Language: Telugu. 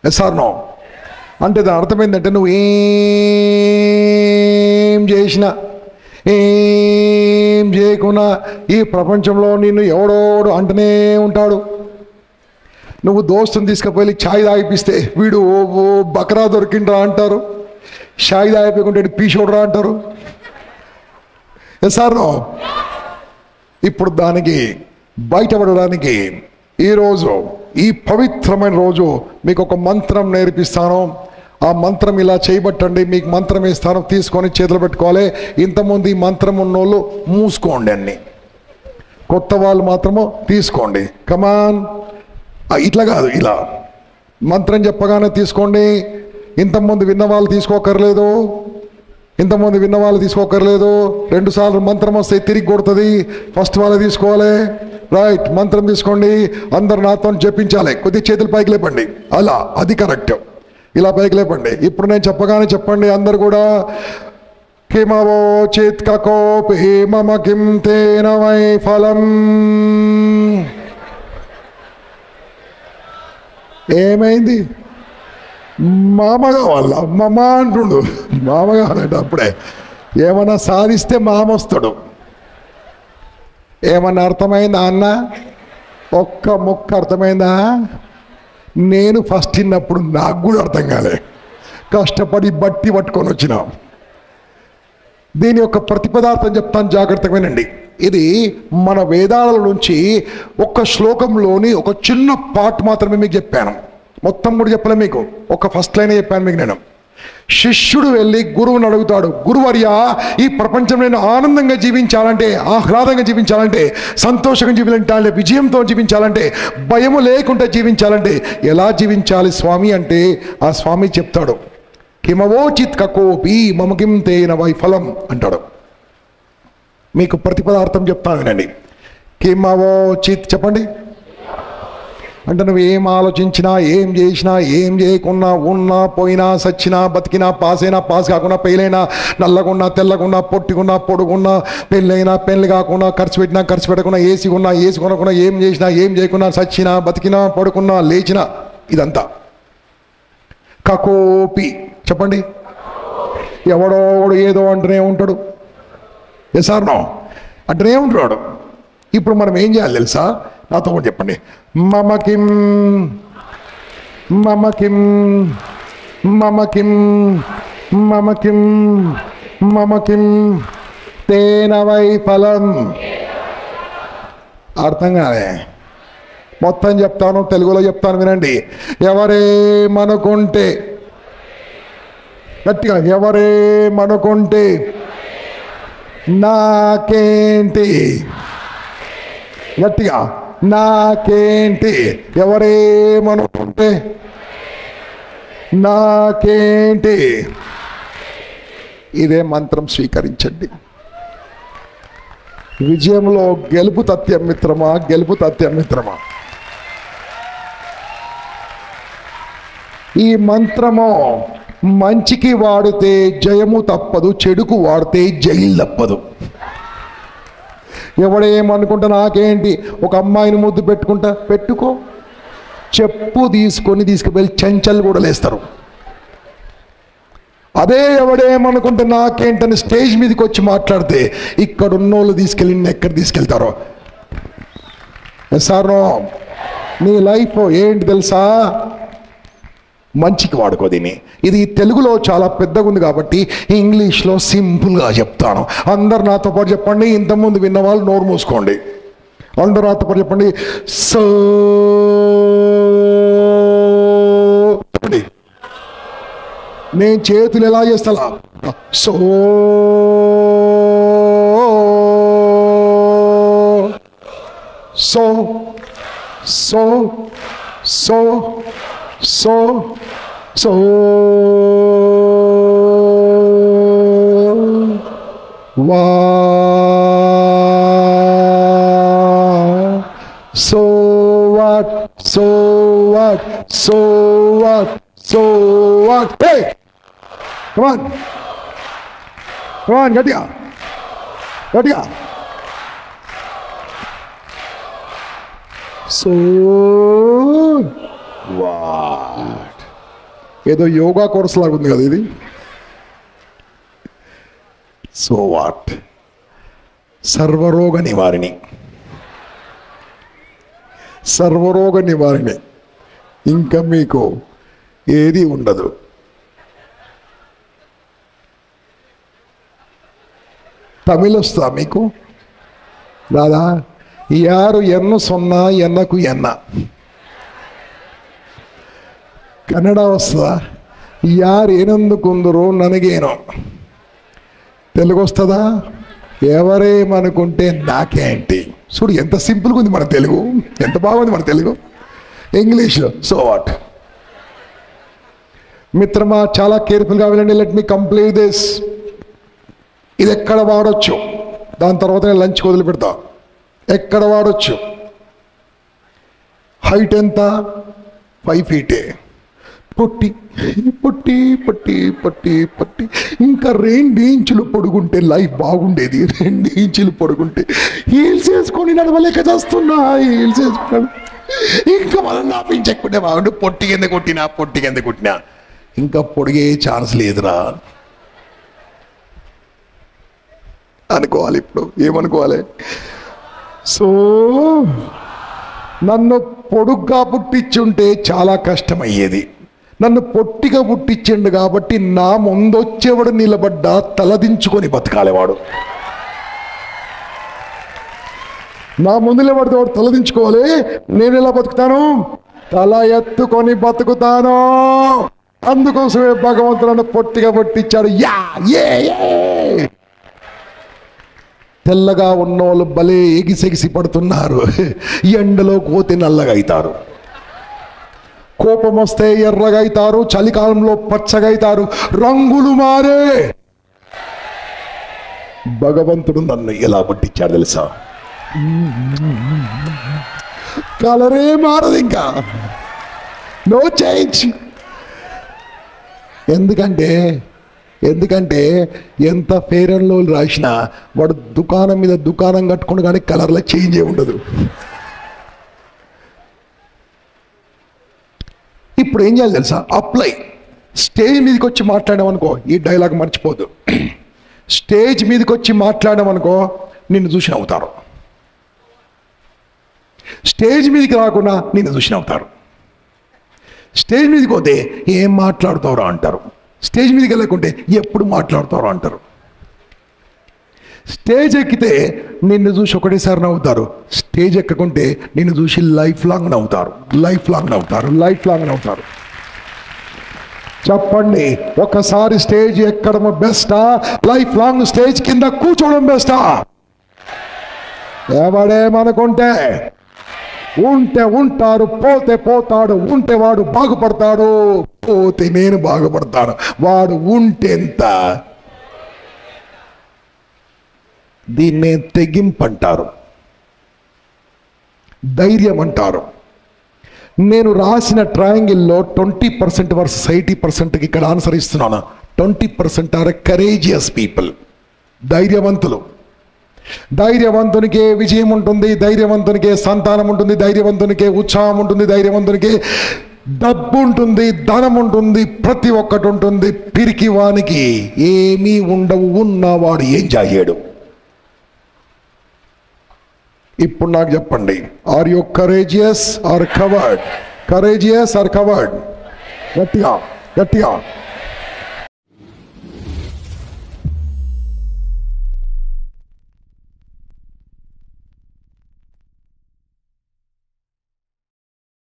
Yes or no? అంటే దాని అర్థం ఏంటంటే నువ్వు ఏం చేసినా ఏం చేయకున్నా ఈ ప్రపంచంలో నిన్ను ఎవడోడు అంటనే ఉంటాడు. నువ్వు దోస్తుని తీసుకుపోయి ఛాయ్ తాగిపిస్తే వీడు ఓ బకరా దొరికిండ్రా అంటారు, ఛాయ్ తాగిపోకుంటే పీషోడ్రా అంటారు. Yes or no? ఇప్పుడు దానికి బయటపడడానికి ఈరోజు ఈ పవిత్రమైన రోజు మీకు ఒక మంత్రం నేర్పిస్తాను. ఆ మంత్రం ఇలా చేయబట్టండి. మీకు మంత్రం ఇస్తాను, తీసుకొని చేతులు పెట్టుకోవాలి. ఇంతకుముందు ఈ మంత్రం ఉన్నోళ్ళు మూసుకోండి, అన్ని కొత్త వాళ్ళు మాత్రము తీసుకోండి. కమాన్, ఇట్లా కాదు, ఇలా మంత్రం చెప్పగానే తీసుకోండి. ఇంతకుముందు విన్నవాళ్ళు తీసుకోకర్లేదు, ఇంతకుముందు విన్నవాళ్ళు తీసుకోకర్లేదు. 2 సార్లు మంత్రం వస్తే తిరిగి కొడుతుంది. ఫస్ట్ వాళ్ళు తీసుకోవాలి. రైట్, మంత్రం తీసుకోండి. అందరు నాతో జపించాలి. కొద్ది చేతులు పైకి లేపండి, అలా, అది కరెక్ట్. ఇలా పైకి లేపండి. ఇప్పుడు నేను చెప్పగానే చెప్పండి అందరు కూడా. కిమవో చిత్కోపి మమ కిం తేన వై ఫలం. ఏమైంది? మామ కావాల, మమ అంటుండు. మామ కావాలంటే అప్పుడే ఏమన్నా సాధిస్తే మామ వస్తాడు. ఏమన్నా అర్థమైందా అన్న? ఒక్క ముక్క అర్థమైందా? నేను ఫస్ట్ విన్నప్పుడు నాకు కూడా అర్థం కాలే, కష్టపడి బట్టి పట్టుకొని వచ్చినా. దీని యొక్క ప్రతిపదార్థం చెప్తాను, జాగ్రత్తగా వినండి. ఇది మన వేదాల నుంచి ఒక శ్లోకంలోని ఒక చిన్న పార్ట్ మాత్రమే మీకు చెప్పాను, మొత్తం కూడా చెప్పలే మీకు. ఒక ఫస్ట్ లైన్ చెప్పాను మీకు నేను. శిష్యుడు వెళ్ళి గురువుని అడుగుతాడు, గురువర్యా, ఈ ప్రపంచంలో నేను ఆనందంగా జీవించాలంటే, ఆహ్లాదంగా జీవించాలంటే, సంతోషంగా జీవించాలంటే, విజయంతో జీవించాలంటే, భయము లేకుండా జీవించాలంటే ఎలా జీవించాలి స్వామి అంటే ఆ స్వామి చెప్తాడు, కిమవోచిత్ కకోపి మమ కిం తేన వైఫలం అంటాడు. మీకు ప్రతిపదార్థం చెప్తాను వినండి. కిమవోచిత్ చెప్పండి అంటే నువ్వు ఏం ఆలోచించినా, ఏం చేసినా, ఏం చేయకున్నా, ఉన్నా పోయినా, సచ్చినా బతికినా, పాస్ అయినా పాస్ కాకుండా, ఫెయిల్ అయినా, నల్లగున్నా తెల్లగున్నా, పొట్టిగున్నా పొడుగున్నా, పెళ్ళైనా పెళ్ళి కాకుండా, ఖర్చు పెట్టినా ఖర్చు పెట్టకుండా, ఏసీ ఉన్నా ఏసీ కొనకుండా, ఏం చేసినా ఏం చేయకున్నా, సచ్చినా బతికినా పడుకున్నా లేచినా, ఇదంతా కకోపి చెప్పండి. ఎవడోడు ఏదో అంటూనే ఉంటాడు. Yes or no? అంటూనే ఉంటాడు. ఇప్పుడు మనం ఏం చేయాలి తెలుసా? నాతో కూడా చెప్పండి. మమ కిం మమ కిం మమ కిం మమ కిం మమ కిం తేన వై ఫలం. అర్థం కాలే? మొత్తం చెప్తాను, తెలుగులో చెప్తాను వినండి. ఎవరేమనుకుంటే, గట్టిగా, ఎవరేమనుకుంటే నాకేంటి, గట్టిగా, నాకేంటి, ఎవరేమనుకుంటే నాకేంటి. ఇదే మంత్రం స్వీకరించండి. విజయంలో గెలుపు తథ్యం మిత్రమా, గెలుపు తథ్యం మిత్రమా. ఈ మంత్రము మంచికి వాడితే జయము తప్పదు, చెడుకు వాడితే జైలు తప్పదు. ఎవడేమనుకుంటా నాకేంటి, ఒక అమ్మాయిని ముద్దు పెట్టుకుంటా, పెట్టుకో, చెప్పు తీసుకువెళ్ళి చెంచలు కూడా లేస్తారు. అదే ఎవడేమనుకుంటే నాకేంటని స్టేజ్ మీదకి వచ్చి మాట్లాడితే ఇక్కడ ఉన్నోళ్ళు తీసుకెళ్ళి ఎక్కడ తీసుకెళ్తారో. సార్ నీ లైఫ్ ఏంటి తెలుసా? మంచికి వాడుకో దీన్ని. ఇది తెలుగులో చాలా పెద్దగా ఉంది కాబట్టి ఇంగ్లీష్లో సింపుల్గా చెప్తాను. అందరు నాతో పాటు చెప్పండి. ఇంతకుముందు విన్న వాళ్ళు నోరు మూసుకోండి. అందరు నాతో పాటు చెప్పండి. సో నేను చేతులు ఎలా చేస్తా? So so so so so so వా so what so what so what so what. Hey, come on, come on, గట్టిగా గట్టిగా. So what? ఏదో యోగా కోర్స్ లాగా ఉంది కదా ఇది. సో వాట్, సర్వరోగ నివారిణి, సర్వరోగ నివారిణి. ఇంకా మీకు ఏది ఉండదు. తమిళ వస్తా మీకు రాదా? యారు ఎన్న సొన్నా ఎన్నకు ఎన్న. కన్నడ వస్తుందా? యారు ఏనందుకుందరో ನನಗೇನೋ. తెలుగు వస్తుందా? ఎవరేమనుకుంటే నాకేంటి. చూడు ఎంత సింపుల్గా ఉంది మన తెలుగు, ఎంత బాగుంది మన తెలుగు. English so what. మిత్రమా చాలా కేర్ఫుల్గా వెళ్ళండి. Let me complete this. ఇది ఎక్కడ వాడొచ్చు, దాని తర్వాత నేను లంచ్కి వదిలిపెడతా. ఎక్కడ వాడొచ్చు? హైట్ ఎంత? 5 feet. పొట్టి పొట్టి పొట్టి పొట్టి పొట్టి. ఇంకా 2 ఇంచులు పొడుగుంటే లైఫ్ బాగుండేది. 2 ఇంచులు పొడుగుంటే హీల్స్ వేసుకొని నడవలేక చేస్తున్నా. హీల్స్ వేసుకున్నాడు. ఇంకా మనం నాపించకుంటే బాగుండు. పొట్టి కింద కొట్టినా, పొట్టి కింద కొట్టినా ఇంకా పొడిగే ఛాన్స్ లేదురా అనుకోవాలి. ఇప్పుడు ఏమనుకోవాలి? సో నన్ను పొడుగ్గా పుట్టించుంటే చాలా కష్టమయ్యేది. నన్ను పొట్టిగా పుట్టించిండు కాబట్టి నా ముందొచ్చేవాడు నిలబడ్డా తలదించుకొని బతకాలేవాడు. నా ముందు నిలబడితే వాడు తలదించుకోవాలి. నేను ఎలా బతుకుతాను? తల ఎత్తుకొని బతుకుతాను. అందుకోసమే భగవంతుడు నన్ను పొట్టిగా పుట్టించాడు. తెల్లగా ఉన్నోళ్ళు భలే ఎగిసెగిసి పడుతున్నారు. ఎండలో పోతే నల్లగా అవుతారు, కోపం వస్తే ఎర్రగా అవుతారు, చలికాలంలో పచ్చగా అవుతారు, రంగులు మారే. భగవంతుడు నన్ను ఎలా పుట్టించాడు తెలుసా? కలరే మారదు, ఇంకా నో చేంజ్. ఎందుకంటే ఎంత ఫెయిర్ అండ్ లవ్లీ రాసినా వాడు దుకాణం మీద దుకాణం కట్టుకుని కానీ కలర్లో చేంజ్ ఏ ఉండదు. ఇప్పుడు ఏం చేయాలి తెలుసా? అప్లై. స్టేజ్ మీదకి వచ్చి మాట్లాడామనుకో, ఈ డైలాగ్ మర్చిపోదు. స్టేజ్ మీదకి వచ్చి మాట్లాడామనుకో నిన్ను చూసి నవ్వుతారు. స్టేజ్ మీదకి రాకుండా నిన్ను చూసి నవ్వుతారు. స్టేజ్ మీదకి పోతే ఏం మాట్లాడుతారో అంటారు. స్టేజ్ మీదకి వెళ్ళకుంటే ఎప్పుడు మాట్లాడుతారో అంటారు. స్టేజ్ ఎక్కితే నిన్ను చూసి ఒకటేసారి నవ్వుతారు. స్టేజ్ ఎక్కకుంటే నిన్ను చూసి లైఫ్ లాంగ్ నవ్వుతారు. చెప్పండి, ఒకసారి స్టేజ్ ఎక్కడం బెస్టా, లైఫ్ లాంగ్ స్టేజ్ కింద కూర్చోవడం బెస్టా? ఎవడేమనుకుంటే ఉంటే ఉంటారు, పోతే పోతాడు. ఉంటే వాడు బాగుపడతాడు, పోతే నేను బాగుపడతాను. వాడు ఉంటేంత. దీన్నే తెగింపు అంటారు, ధైర్యం అంటారు. నేను రాసిన ట్రయాంగిల్లో 20% వర్సెస్ 80%కి ఇక్కడ ఆన్సర్ ఇస్తున్నాను. 20% ఆర్ కరేజియస్ పీపుల్, ధైర్యవంతులు. ధైర్యవంతునికే విజయం ఉంటుంది, ధైర్యవంతునికే సంతానం ఉంటుంది, ధైర్యవంతునికే ఉత్సాహం ఉంటుంది, ధైర్యవంతునికే డబ్బు ఉంటుంది, ధనం ఉంటుంది, ప్రతి ఒక్కటి ఉంటుంది. పిరికి వానికి ఏమీ ఉండవు, ఉన్నవాడు ఏం చేయడు. ఇప్పుడు నాకు చెప్పండి, are you courageous or coward? Courageous or coward? గట్టిగా.